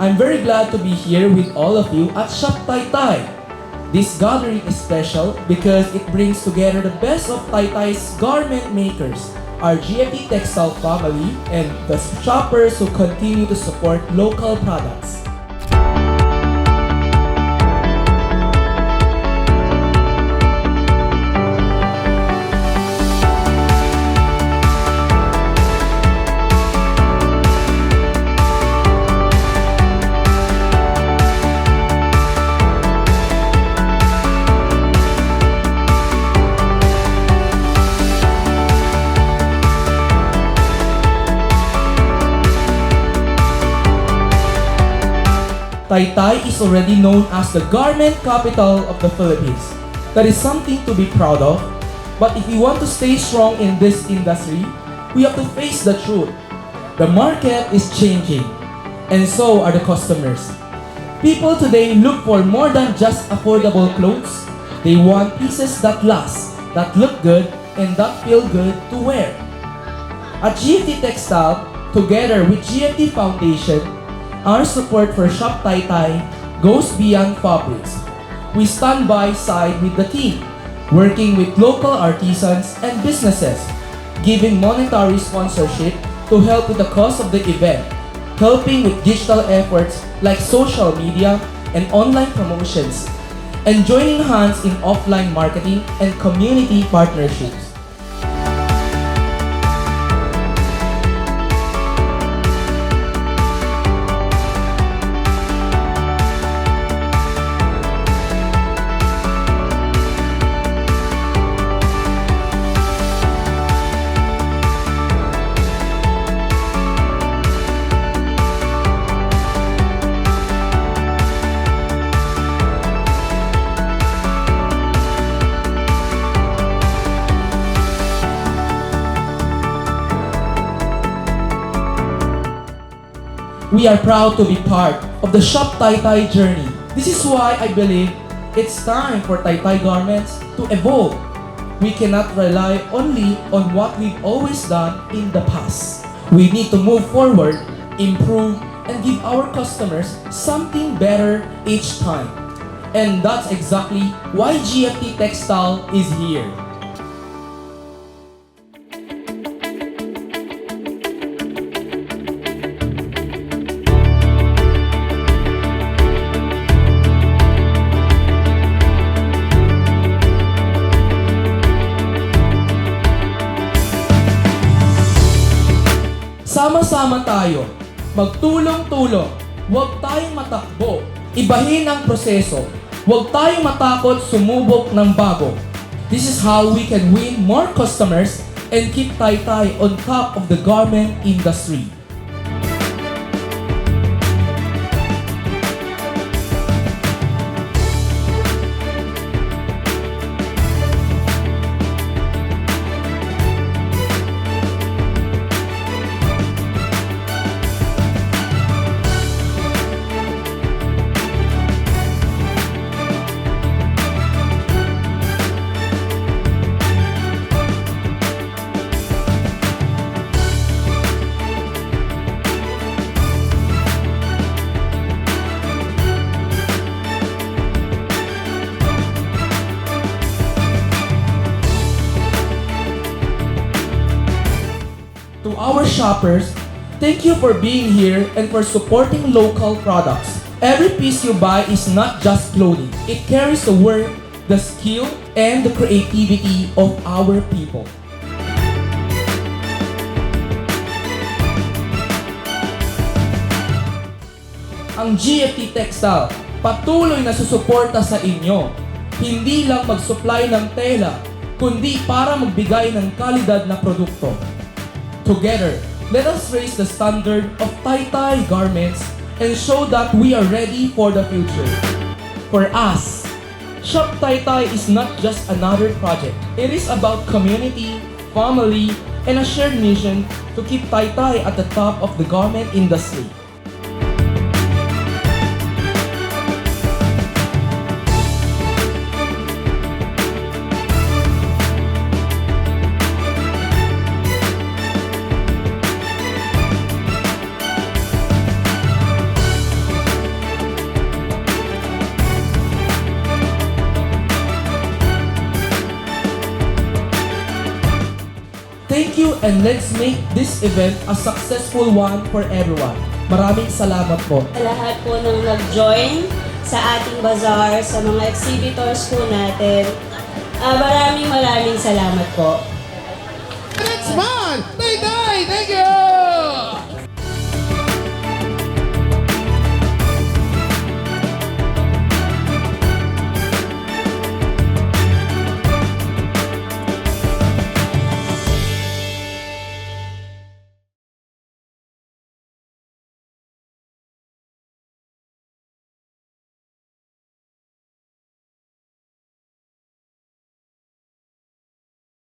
I'm very glad to be here with all of you at Shop Taytay. This gathering is special because it brings together the best of Taytay's garment makers, our GFT Textile family, and the shoppers who continue to support local products. Taytay is already known as the garment capital of the Philippines. That is something to be proud of. But if we want to stay strong in this industry, we have to face the truth. The market is changing, and so are the customers. People today look for more than just affordable clothes. They want pieces that last, that look good, and that feel good to wear. At GFT Textile, together with GFT Foundation, our support for Shop Taytay goes beyond fabrics. We stand by side with the team, working with local artisans and businesses, giving monetary sponsorship to help with the cost of the event, helping with digital efforts like social media and online promotions, and joining hands in offline marketing and community partnerships. We are proud to be part of the Shop Taytay journey. This is why I believe it's time for Taytay Garments to evolve. We cannot rely only on what we've always done in the past. We need to move forward, improve, and give our customers something better each time. And that's exactly why GFT Textile is here. Sama-sama tayo, magtulong-tulong, huwag tayong matakbo, ibahin ang proseso, huwag tayong matakot sumubok ng bago. This is how we can win more customers and keep Taytay on top of the garment industry. To our shoppers, thank you for being here and for supporting local products. Every piece you buy is not just clothing. It carries the work, the skill, and the creativity of our people. Ang GFT Textile patuloy na susuporta sa inyo. Hindi lang mag-supply ng tela, kundi para magbigay ng kalidad na produkto. Together, let us raise the standard of Taytay garments and show that we are ready for the future. For us, Shop Taytay is not just another project. It is about community, family, and a shared mission to keep Taytay at the top of the garment industry. Thank you and let's make this event a successful one for everyone. Maraming salamat po. Sa lahat po ng nag-join sa ating bazaar, sa mga exhibitors po natin. Maraming salamat po. Next month! Thank you!